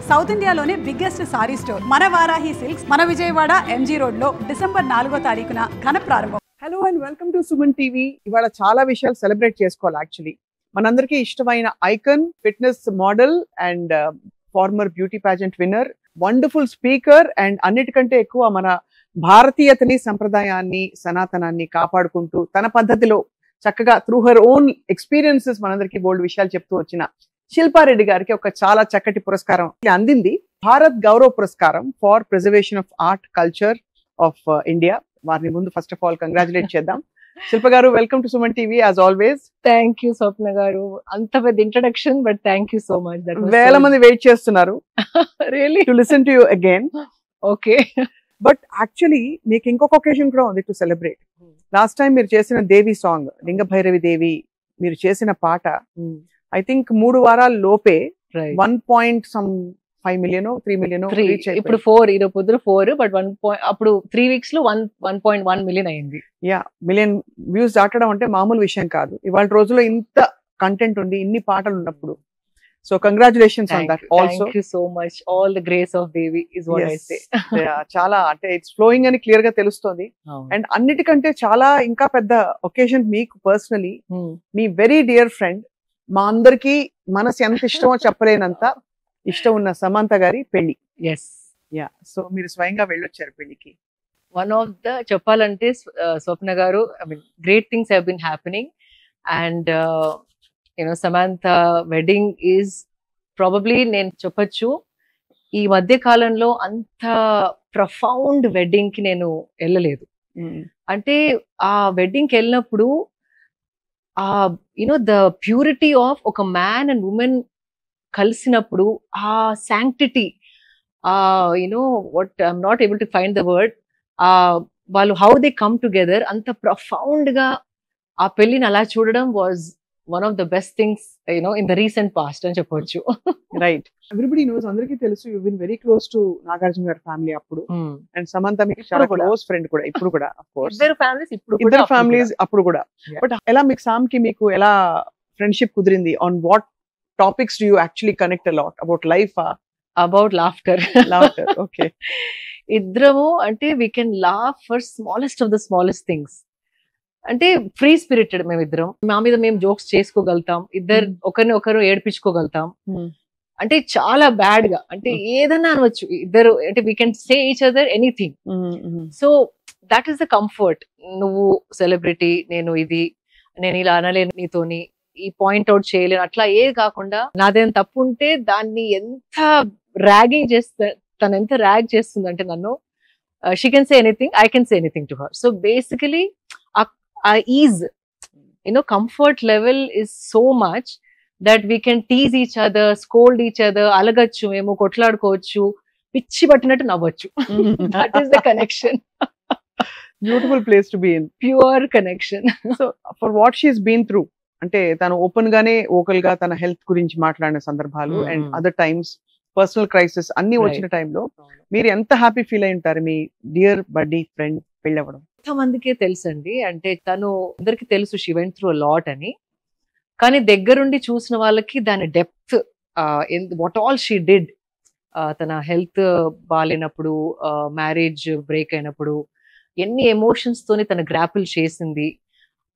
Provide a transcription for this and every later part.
South ఇండియాలోనే biggest sorry store మన Varahi silks మన విజయవాడ ఎంజీ రోడ్ లో డిసెంబర్ 4వ తారీఖున ఘన ప్రారంభం. Hello and welcome to Suman TV. ఇవాళ చాలా విషయాలు సెలబ్రేట్ చేసుకోవాలి. యాక్చువల్లీ మనందరికీ ఇష్టమైన icon, fitness model and former beauty pageant winner, wonderful speaker and అన్నిటికంటే ఎక్కువ మన భారతీయతని, సంప్రదాయాన్ని, సనాతనాన్ని కాపాడుకుంటూ తన పద్ధతిలో చక్కగా త్రూ హర్ ఓన్ ఎక్స్పీరియన్సెస్ మనందరికీ బోల్డ్ విషయాలు చెప్తూ వచ్చిన శిల్పారెడ్డి గారికి ఒక చాలా చక్కటి పురస్కారం అందింది. భారత్ గౌరవ్ పురస్కారం for preservation of art culture of India. వారిని ముందు ఫస్ట్ ఆఫ్ ఆల్ కంగ్రాచులేట్ చేద్దాం. శిల్ప గారు, welcome to Suman TV as always. Thank you Swapna గారు, అంత పెద్ద introduction, but thank you so much. వేల మంది వెయిట్ చేస్తున్నారు really to listen to you again. Okay, but actually మీకు ఇంకొక ఒకేషన్ కూడా ఉంది టు సెలబ్రేట్. లాస్ట్ టైం మీరు చేసిన దేవి సాంగ్, లింగ భైరవి దేవి, మీరు చేసిన పాట ఐ థింక్ 3 వారాల లోపే 1.5 million 3 million ఇప్పుడు 4, ఈరోజు పొద్దున 4, బట్ 1 అప్పుడు 3 weeks లో 1.1 million అయింది. మిలియన్ వ్యూస్ దాటడం అంటే మామూలు విషయం కాదు. ఇవాళ రోజుల్లో ఇంత కంటెంట్ ఉంది, ఇన్ని పాటలు ఉన్నప్పుడు. So congratulations on that also. Thank you so much. All the grace of Devi is what I say. చాలా అంటే ఇట్స్ ఫ్లోయింగ్ అని క్లియర్ గా తెలుస్తోంది. అండ్ అన్నిటికంటే చాలా ఇంకా పెద్ద ఒకేషన్ మీకు పర్సనలీ, మీ వెరీ డియర్ ఫ్రెండ్, మా అందరికి మనసు ఎంత ఇష్టమో చెప్పలేనంత ఇష్టం ఉన్న సమంత గారి పెళ్లి. సో మీరు స్వయంగా వెళ్ళొచ్చారు పెళ్లికి. వన్ ఆఫ్ ద చెప్పాలంటే Swapna garu, I mean great things have been happening and Samantha wedding is probably, నేను చెప్పొచ్చు, ఈ మధ్య కాలంలో అంత ప్రొఫౌండ్ వెడ్డింగ్ కి నేను వెళ్ళలేదు. అంటే ఆ వెడ్డింగ్ కి వెళ్ళినప్పుడు ద ప్యూరిటీ ఆఫ్ ఒక మ్యాన్ అండ్ ఉమెన్ కలిసినప్పుడు, ఆ sanctity, what I'm not able to find the word, వాళ్ళు హౌ దే కమ్ టుగెదర్, అంత ప్రొఫౌండ్ గా ఆ పెళ్లిని అలా చూడడం was one of the best things in the recent past అని చెప్పొచ్చు. రైట్, ఎవ్రీబడి నోస్, అందరికీ తెలుసు, you been very close to Nagarjuna garu family అప్పుడు, అండ్ సమంత మీకు చాలా క్లోజ్ ఫ్రెండ్ కూడా ఇప్పుడు కూడా. ఆఫ్ కోర్స్ ఇద్దరు ఫ్యామిలీస్ అప్పుడు కూడా. బట్ ఎలా మీకు సామ్ కి మీకు ఎలా ఫ్రెండ్షిప్ కుదిరింది? On what topics do you actually connect a lot? About life, about laughter. Okay. ఇద్దరము అంటే we can laugh for smallest of the smallest things. అంటే ఫ్రీ స్పిరిటెడ్ మేమిద్దరం. మా మీద మేము జోక్స్ చేసుకోగలుగుతాం, ఇద్దరు ఒకరిని ఒకరు ఏడిపించుకోగలుగుతాం. అంటే చాలా బ్యాడ్ గా, అంటే ఏదన్నా అనవచ్చు ఇద్దరు, అంటే we can say each other anything. So that is the comfort. నువ్వు సెలబ్రిటీ, నేను ఇది, నేను ఇలా అనలేను నీతోని, ఈ పాయింట్ అవుట్ చేయలేను, అట్లా ఏది కాకుండా నాదేం తప్పు ఉంటే దాన్ని ఎంత ర్యాగింగ్ చేస్తా, తను ఎంత ర్యాగ్ చేస్తుంది అంటే నన్ను, she can say anything, I can say anything to her. So basically uh is, comfort level is so much that we can tease each other, scold each other, అలగచ్చు, మేము కొట్లాడుకోవచ్చు, పిచ్చి పట్టినట్టు నవ్వచ్చు. That is the connection. Beautiful place to be in, pure connection. So for what she has been through, అంటే తను open గానే vocal గా తన హెల్త్ గురించి మాట్లాడిన సందర్భాలు, and other times personal crisis అన్ని వచ్చిన టైంలో మీరు ఎంత హ్యాపీ ఫీల్ అయి ఉంటారు మీ డియర్ బడ్డీ ఫ్రెండ్ పెళ్ళవడం? మందికే తెలుసండి, అంటే తను అందరికి తెలుసు she went through a lot అని, కానీ దగ్గరుండి చూసిన వాళ్ళకి దాని depth, what all she did, తన హెల్త్ బాగాలేనప్పుడు, మ్యారేజ్ బ్రేక్ అయినప్పుడు ఎన్ని ఎమోషన్స్ తోని తన గ్రాపుల్ చేసింది.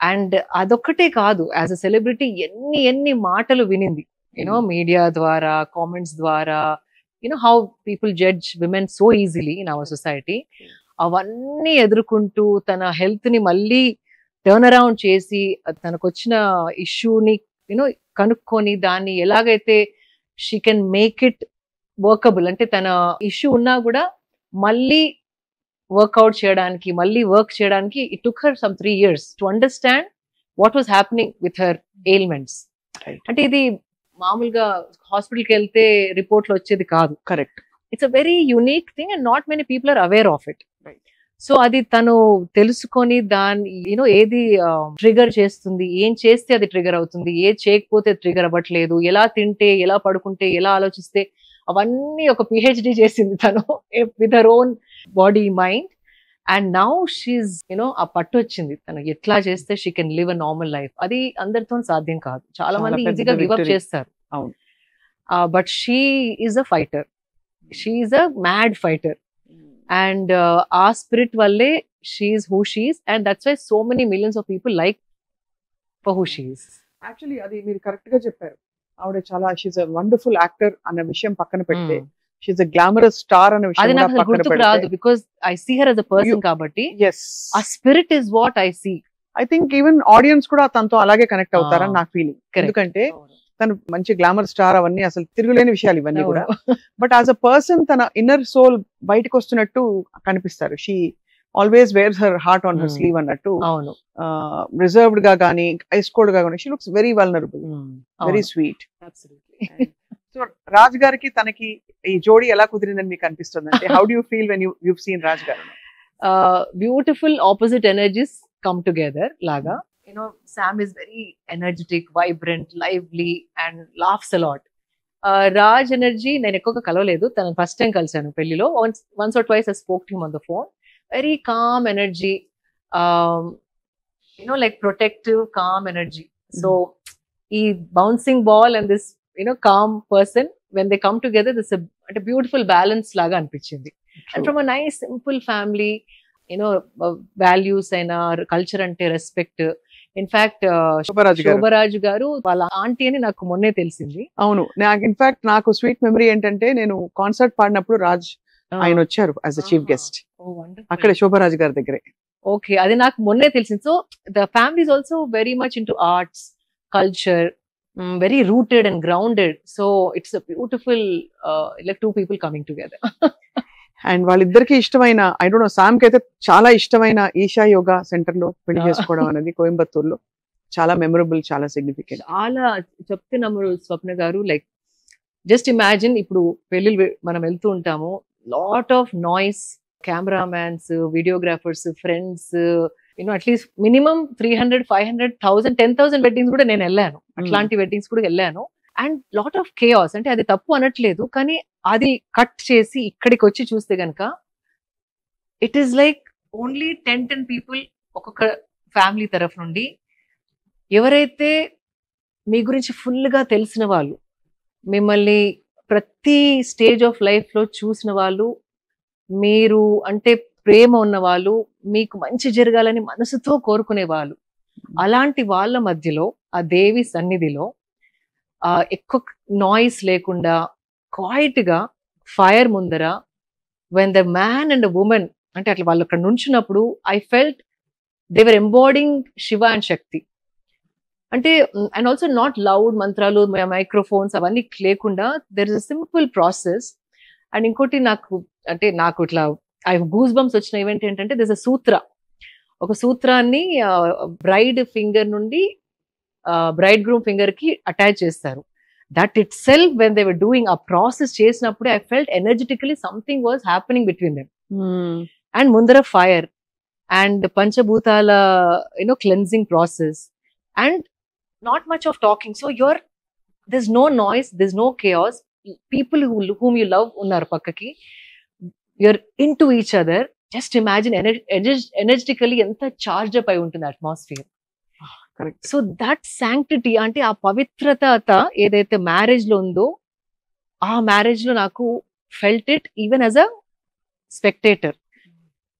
అండ్ అదొక్కటే కాదు, యాజ్ అ సెలబ్రిటీ ఎన్ని మాటలు వినింది, మీడియా ద్వారా, కామెంట్స్ ద్వారా, how people judge women so easily in our society. అవన్నీ ఎదుర్కొంటూ తన హెల్త్ ని మళ్ళీ టర్న్ అరౌండ్ చేసి, తనకు వచ్చిన ఇష్యూని కనుక్కొని దాన్ని ఎలాగైతే she can make it workable, అంటే తన ఇష్యూ ఉన్నా కూడా మళ్ళీ వర్క్అవుట్ చేయడానికి, మళ్ళీ వర్క్ చేయడానికి, it took her some 3 years to understand what was happening with her ailments. అంటే ఇది మామూలుగా హాస్పిటల్కి వెళ్తే రిపోర్ట్లు వచ్చేది కాదు. Correct. It's a very unique thing and not many people are aware of it. So అది తను తెలుసుకొని దాన్ని ఏది ట్రిగర్ చేస్తుంది, ఏం చేస్తే అది ట్రిగర్ అవుతుంది, ఏది చేయకపోతే ట్రిగర్ అవ్వట్లేదు, ఎలా తింటే, ఎలా పడుకుంటే, ఎలా ఆలోచిస్తే, అవన్నీ ఒక పిహెచ్డి చేసింది తను with her own body mind. And now she ఆ పట్టు వచ్చింది, తను ఎట్లా చేస్తే she can live a normal life. అది అందరితో సాధ్యం కాదు, చాలా మంది ఈజీగా గివ్ అప్ చేస్తారు. But she is a fighter. She's a mad fighter and ఆ స్పిరిట్ వల్లే she's who she's and that's why so many millions of people like for who she's. Actually అది మీరు కరెక్ట్ గా చెప్పారు. ఆవిడ చాలా షీఈస్ అ వండర్ఫుల్ యాక్టర్ అన్న విషయం పక్కన పెడితే షీఈస్ అ గ్లామరస్ స్టార్ అన్న అది విషయం నాకు కూడా పక్కన గుర్తుకు రాదు పెడితే because I see her as a person కాబట్టి ఎస్ ఆ spirit is what I see. I think even audience కూడా తనతో అలాగే కనెక్ట్ అవుతారని నాకు ఫీలింగ్. Correct. ఎందుకంటే తను మంచి గ్లామర్ స్టార్, అవన్నీ అసలు తిరుగులేని విషయాలు ఇవన్నీ కూడా. బట్ యాజ్ అ పర్సన్ తన ఇన్నర్ సోల్ బయటకు వస్తున్నట్టు కనిపిస్తారు. She always wears her heart on her sleeve అన్నట్టు. అవును, రిజర్వ్డ్ గా కానీ ఐస్ కోల్డ్ గా కానీ she looks very vulnerable, very sweet. So Raj గారికి తనకి ఈ జోడీ ఎలా కుదిరిందని మీకు అనిపిస్తుంది? అంటే how do you feel when you seen Raj గారు? Beautiful opposite energies come together లాగా. Sam is very energetic, vibrant, lively and laughs a lot. Raj energy నేను ఎక్కువగా కలవలేదు, తన ఫస్ట్ టైం కలిసాను పెళ్లిలో. once or twice I spoke to him on the phone. Very calm energy, like protective, calm energy. So ఈ bouncing ball and this calm person, when they come together, this is a beautiful balance లాగా అనిపించింది. And from a nice simple family, values అయినా culture అంటే respect. In fact Shobha Raju గారు వాళ్ళ aunty అని నాకు మొన్నే తెలిసింది. అవును, నాకు ఇన్ఫాక్ట్ నాకు స్వీట్ మెమరీ ఏంటంటే నేను కాన్సర్ట్ పాడినప్పుడు రాజ్ ఆయన వచ్చారు యాజ్ అ చీఫ్ గెస్ట్ అక్కడ శోభరాజు గారి దగ్గరే. ఓకే, అది నాకు మొన్నే తెలిసింది. So the family is also very much into arts, culture, very rooted and grounded. So it's a beautiful like two people coming together. And వాళ్ళిద్దరికి ఇష్టమైన, ఐ డోంట్ నో, సామ్ కి అయితే చాలా ఇష్టమైన ఈషా యోగా సెంటర్ లో పెళ్లి చేసుకోవడం అనేది కోయంబత్తూర్ లో చాలా మెమరబుల్, చాలా సిగ్నిఫికెంట్. చాలా చెప్తున్నాము స్వప్న గారు. లైక్ జస్ట్ ఇమాజిన్, ఇప్పుడు పెళ్లిళ్ళు మనం వెళ్తూ ఉంటాము, lot of noise, cameramans, videographers, friends, at least minimum 300, 500, 1000, 10,000 weddings కూడా నేను వెళ్ళాను. అట్లాంటి వెడ్డింగ్స్ కూడా వెళ్ళాను. And lot of chaos. అంటే అది తప్పు అనట్లేదు, కానీ అది కట్ చేసి ఇక్కడికి వచ్చి చూస్తే గనక it is like only 10 people ఒక్కొక్క ఫ్యామిలీ తరఫు నుండి. ఎవరైతే మీ గురించి ఫుల్గా తెలిసిన వాళ్ళు, మిమ్మల్ని ప్రతి స్టేజ్ ఆఫ్ లైఫ్ లో చూసిన వాళ్ళు, మీరు అంటే ప్రేమ ఉన్న వాళ్ళు, మీకు మంచి జరగాలని మనసుతో కోరుకునే వాళ్ళు, అలాంటి వాళ్ళ మధ్యలో ఆ దేవి సన్నిధిలో ఎక్కువ నాయిస్ లేకుండా క్వైట్ గా ఫైర్ ముందర when the man and women, అంటే అట్లా వాళ్ళు అక్కడ నుంచున్నప్పుడు I felt they were embodying Shiva and Shakti. అంటే అండ్ ఆల్సో నాట్ లౌడ్ మంత్రాలు, మైక్రోఫోన్స్ అవన్నీ లేకుండా there is a simple process. And ఇంకోటి నాకు ఇట్లా ఐ గూస్ బంప్స్ వచ్చిన ఈవెంట్ ఏంటంటే దిస్ అ సూత్ర, ఒక సూత్రాన్ని బ్రైడ్ ఫింగర్ నుండి బ్రైడ్ గ్రూమ్ ఫింగర్ కి అటాచ్ చేస్తారు. That itself when they were doing ఆ ప్రాసెస్ చేసినప్పుడు I felt ఎనర్జెటికలీ something was happening between them. And ముందర ఫైర్ అండ్ పంచభూతాల cleansing process and not much of talking. So there's no noise, there's no chaos. People whom you love unnaru pakkaki, you're into each other. Just imagine energetically enta charged up ayi untundi atmosphere. Correct. So that sanctity, ante aa pavitrata edaithe marriage lo undo, aa marriage lo naku felt it even as a spectator.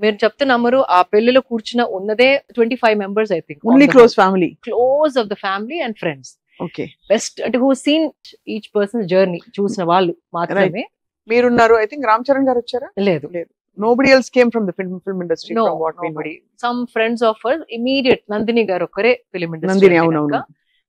మీరు చెప్తే నమ్మరు, ఆ పెళ్లిలో కూర్చున్న ఉన్నదే 25 members I think. Only close family, close of the family and friends. Okay, best అంటే who seen each person journey చూసిన వాళ్ళు మాత్రమే. మీరున్నారు. ఐ థింక్ రామ్ చరణ్ గారు వచ్చారా? లేదు. Nobody else came from the film industry. No, from what nobody. Some friends of her, immediate Nandini garu okkare film industry. Nandini, అవును.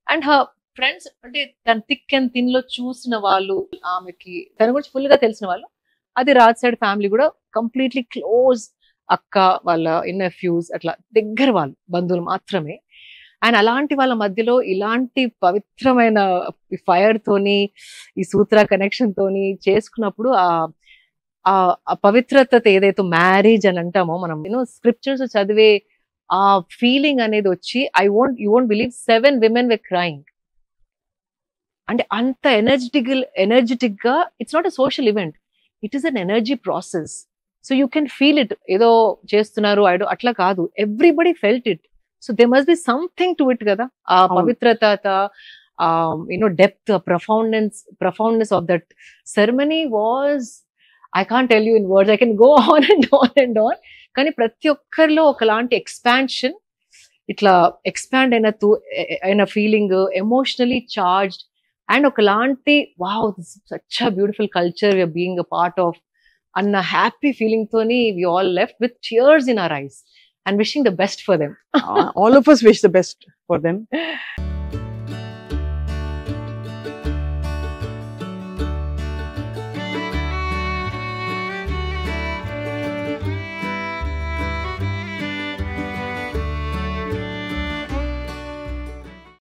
And her friends అంటే తన థిక్ అండ్ థిన్ లో చూసిన వాళ్ళు, ఆమెకి తన గురించి ఫుల్ గా తెలిసిన వాళ్ళు, అది రాజ్ సైడ్ ఫ్యామిలీ కూడా కంప్లీట్లీ క్లోజ్, అక్క వాళ్ళ నెఫ్యూస్ అట్లా దగ్గర వాళ్ళు, బంధువులు మాత్రమే. అండ్ అలాంటి వాళ్ళ మధ్యలో ఇలాంటి పవిత్రమైన ఫైర్ తోని, ఈ సూత్ర కనెక్షన్ తోని చేసుకున్నప్పుడు ఆ పవిత్రత ఏదైతే మ్యారేజ్ అని అంటామో మనం, స్క్రిప్చర్స్ చదివే ఆ ఫీలింగ్ అనేది వచ్చి you won't believe 7 women were crying. అంటే అంత ఎనర్జెటిక్ గా, it's not a social event, it is an energy process. So you can feel it. ఏదో చేస్తున్నారు అట్లా కాదు, everybody felt it. So they must be something to it కదా. ఆ పవిత్రత, depth, profoundness of that ceremony was I can't tell you in words, I can go on and on and on. కానీ ప్రతి ఒక్కరిలో ఒకలాంటి ఎక్స్పాన్షన్, ఇట్లా expand అయిన feeling, emotionally charged, and ఒకలాంటి wow such a beautiful culture we're being a part of అన్న happy feeling తోని we all left with tears in our eyes and wishing the best for them. All of us wish the best for them.